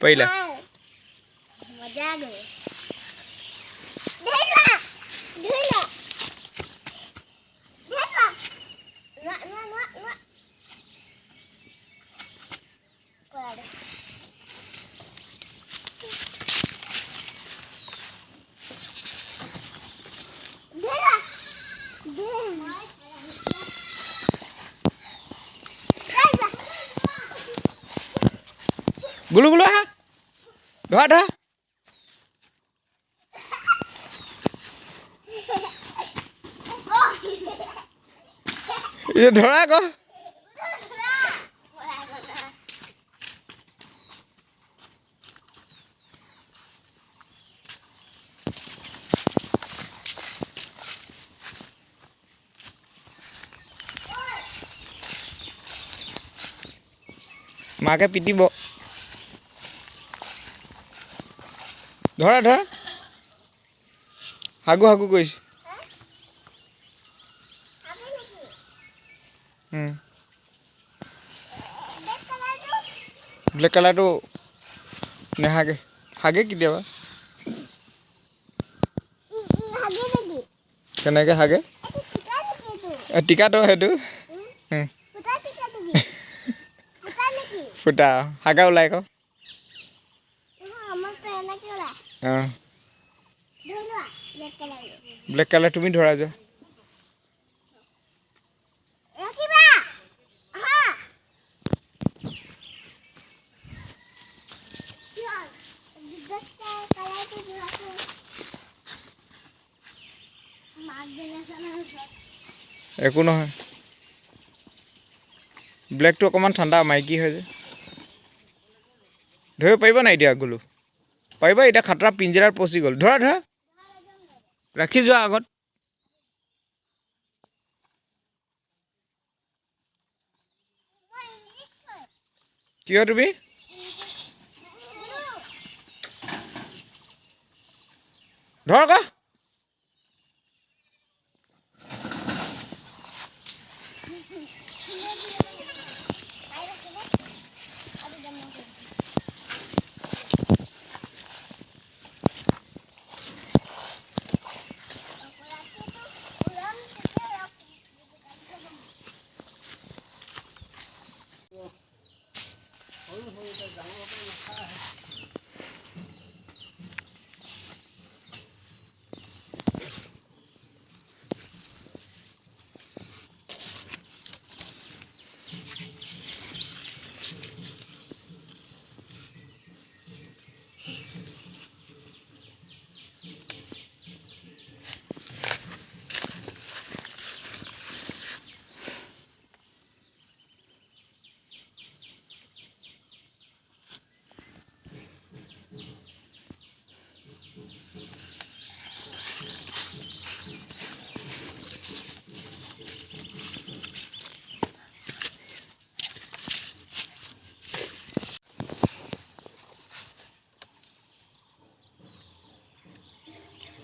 पहिला मजा आ गई धैला धैला धैला ना कोड़ा धैला धैला गुलू गुलू हा ढोआ ढोआ ये ढोआ को माके पिटिब धरा धरा हागु हागु कइस ब्लैक कलर तो ने हागे हागे केতিয়াबा केनेके हागे टीका तो हेतु फुटा हागा ओलाय को ब्लैक कलर तुम धरा जो একো নহয় ব্লেক তো অকমান ঠান্ডা মাইকি হয় যে ধৰিব পাৰিব নাই দিয়া গুলু পাৰিব এটা খাতৰা পিঞ্জৰাৰ পচি গল ধৰা ধৰা ৰাখি যোৱা আগত কিয় তুমি ধৰ ক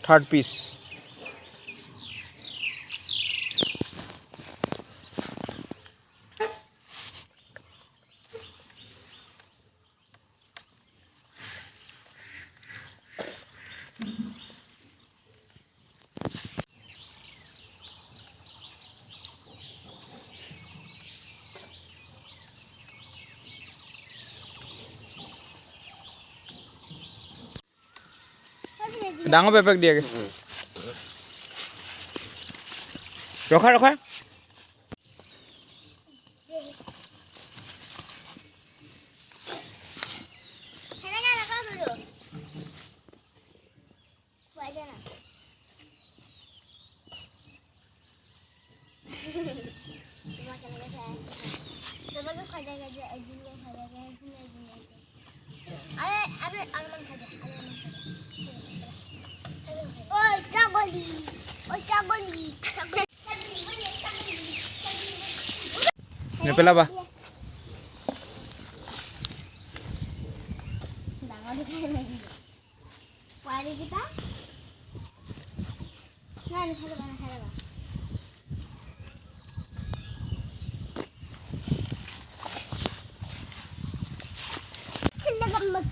थर्ड पीस डांगो पेपक दिया के रखा रखा नेपेलाबा Sila gamot.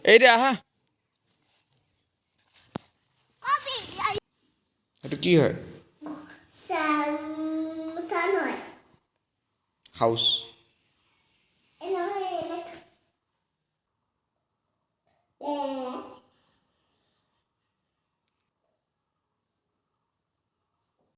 এই দে আহা Kopi. এইটো কি হয় San. Sanoy. হাউচ